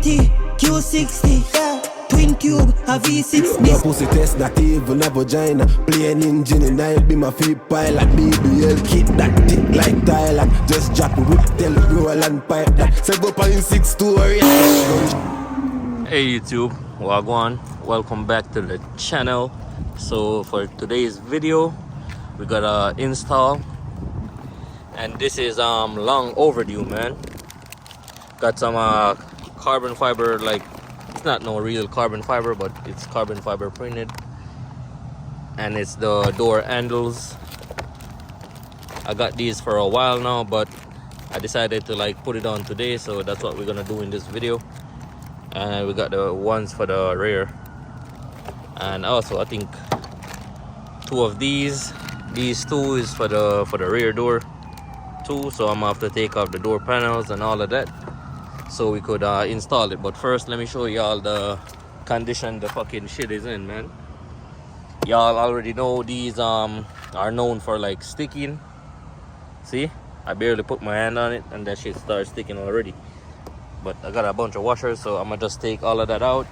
V80, Q60, yeah. Twin tube, a V6. No pussy test, not even a vagina. Plain engine in it, be my feet pilot. BBL kit that tick like Thailand. Just drop it, whip, tell it, roll and pipe that. 7.6 story. Hey YouTube, wagwan, welcome back to the channel. So for today's video, we got a install, and this is long overdue, man. Got some carbon fiber, like it's not no real carbon fiber, but it's carbon fiber printed, and it's the door handles. I got these for a while now, but I decided to like put it on today, so that's what we're gonna do in this video. And we got the ones for the rear, and also I think two of these two is for the rear door too, so I'm gonna have to take off the door panels and all of that so we could install it. But first, let me show y'all the condition the fucking shit is in, man. Y'all already know these are known for like sticking. See, I barely put my hand on it and that shit starts sticking already. But I got a bunch of washers, so I'm gonna just take all of that out,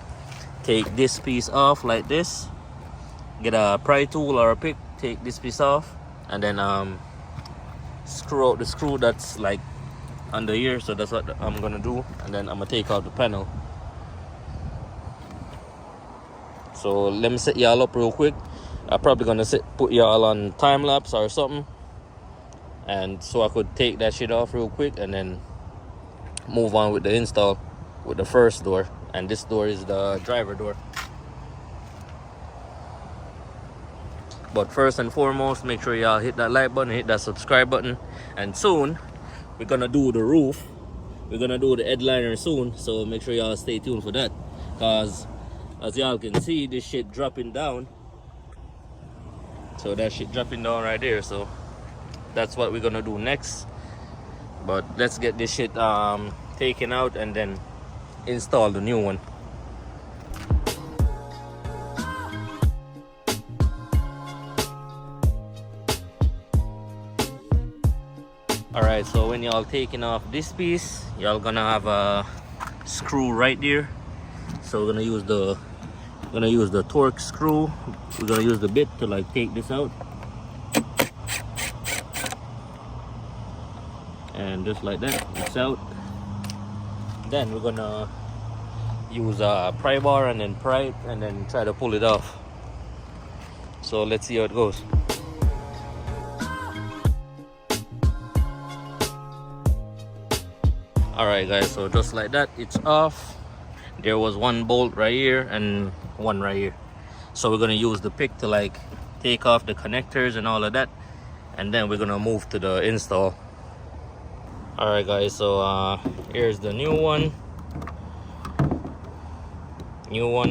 take this piece off like this, get a pry tool or a pick, take this piece off, and then screw out the screw that's like under here. So that's what I'm gonna do, and then I'm gonna take out the panel. So let me set y'all up real quick. I'm probably gonna put y'all on time lapse or something, and so I could take that shit off real quick and then move on with the install with the first door. And this door is the driver door. But first and foremost, make sure y'all hit that like button, hit that subscribe button, and soon we're gonna do the roof. We're gonna do the headliner soon, so make sure y'all stay tuned for that, because as y'all can see, this shit dropping down. So that shit dropping down right there, so that's what we're gonna do next. But let's get this shit taken out and then install the new one. Alright, so when y'all taking off this piece, y'all gonna have a screw right there. So we're gonna use the torque screw. We're gonna use the bit to like take this out. And just like that, it's out. Then we're gonna use a pry bar and then pry it and then try to pull it off. So let's see how it goes. Alright guys, so just like that, it's off. There was one bolt right here and one right here. So we're gonna use the pick to like take off the connectors and all of that, and then we're gonna move to the install. Alright guys, so here's the new one,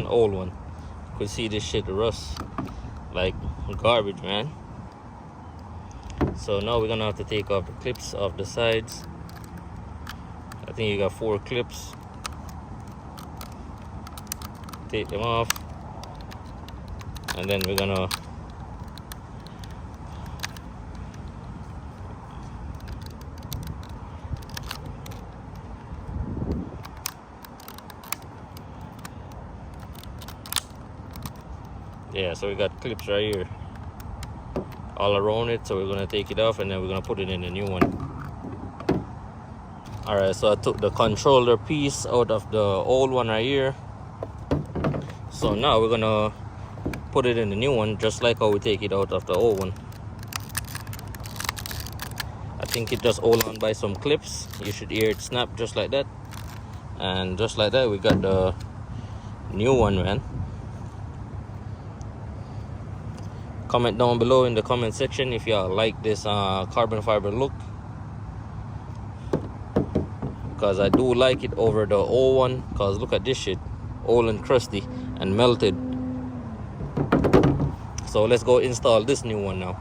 old one. You can see this shit rust like garbage, man. So now we're gonna have to take off the clips off the sides. I think you got 4 clips. Take them off, and then we're gonna so we got clips right here all around it, so we're gonna take it off and then we're gonna put it in the new one. Alright, so I took the controller piece out of the old one right here, so now we're gonna put it in the new one just like how we take it out of the old one. I think it just hold on by some clips. You should hear it snap just like that, and just like that we got the new one, man. Comment down below in the comment section if y'all like this carbon fiber look, because I do like it over the old one. Because look at this shit, old and crusty and melted. So let's go install this new one now.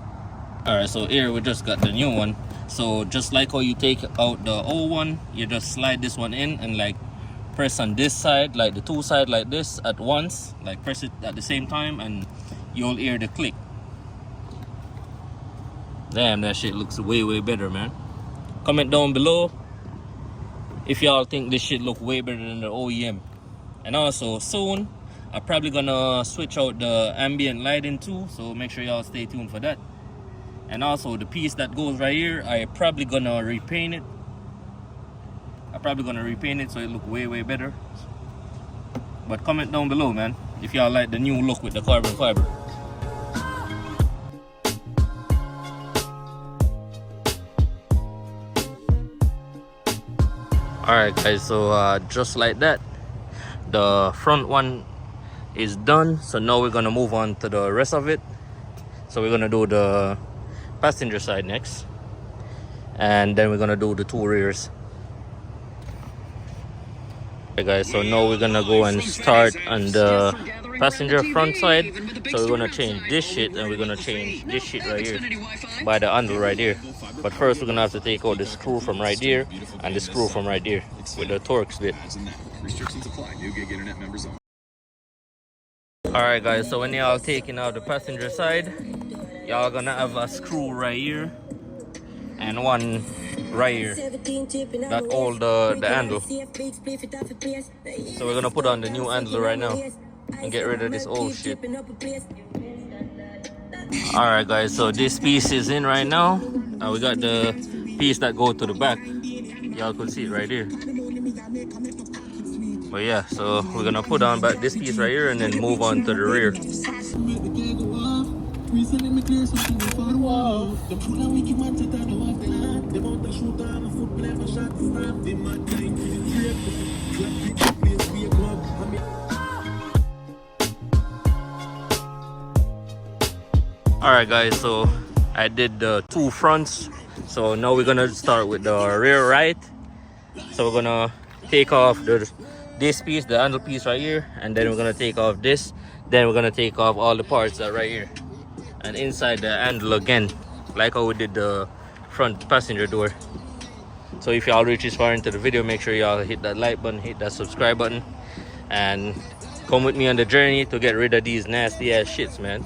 Alright, so here we just got the new one. So just like how you take out the old one, you just slide this one in and like press on this side, like the two side like this at once, like press it at the same time, and you'll hear the click. Damn, that shit looks way better, man. Comment down below if y'all think this shit look way better than the OEM. And also soon I'm probably gonna switch out the ambient lighting too, so make sure y'all stay tuned for that. And also the piece that goes right here, I probably gonna repaint it. So it look way better. But comment down below, man, if y'all like the new look with the carbon fiber. Alright guys, so just like that, the front one is done. So now we're gonna move on to the rest of it. So we're gonna do the passenger side next, and then we're gonna do the two rears. Okay guys, so now we're gonna go and start on the passenger front side. So we're gonna change this shit, and we're gonna change this shit right here by the handle right here. But first we're gonna have to take out the screw from right here and the screw from right here with the Torx bit. Alright guys, so when y'all taking out the passenger side, y'all gonna have a screw right here and one right here that hold the handle. So we're gonna put on the new handle right now and get rid of this old shit. Alright guys, so this piece is in right now. We got the piece that go to the back. Y'all could see it right here. But yeah, so we're gonna put on back this piece right here and then move on to the rear. Alright guys, so I did the two fronts. So now we're gonna start with the rear right. So we're gonna take off this piece, the handle piece right here, and then we're gonna take off this. Then we're gonna take off all the parts that right here, and inside the handle again, like how we did the front passenger door. So if y'all reach this far into the video, make sure y'all hit that like button, hit that subscribe button, and come with me on the journey to get rid of these nasty ass shits, man.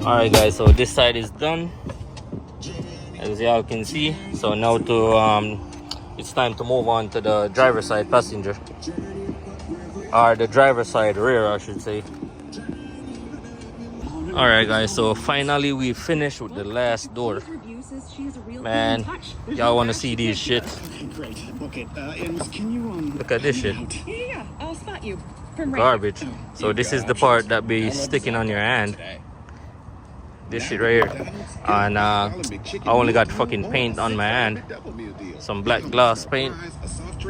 Alright guys, so this side is done, as y'all can see. So now it's time to move on to the driver side passenger, or the driver side rear, I should say. Alright guys, so finally we finished with the last door. Man, y'all want to see these shit? Look at this shit. Yeah, I'll spot you from Garbage. So this is the part that be sticking on your hand. This shit right here. And I only got fucking paint on my hand, some black gloss paint.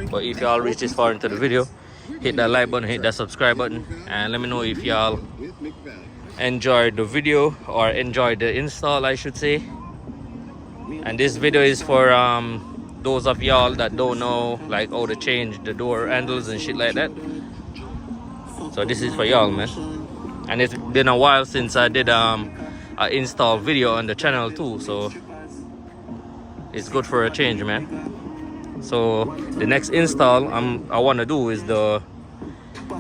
But if y'all reach this far into the video, hit that like button, hit that subscribe button, and let me know if y'all enjoyed the video or enjoyed the install, I should say. And this video is for those of y'all that don't know like how to change the door handles and shit like that. So this is for y'all, man. And it's been a while since I did an install video on the channel too, so it's good for a change, man. So the next install I want to do is the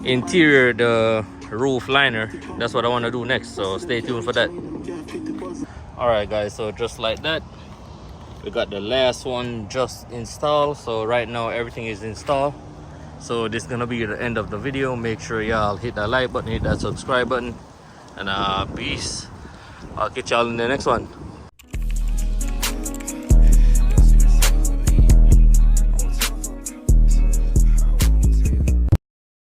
interior, the roof liner. That's what I want to do next, so stay tuned for that. Alright guys, so just like that, we got the last one just installed. So right now everything is installed. So this is gonna be the end of the video. Make sure y'all hit that like button, hit that subscribe button, and peace. I'll catch y'all in the next one.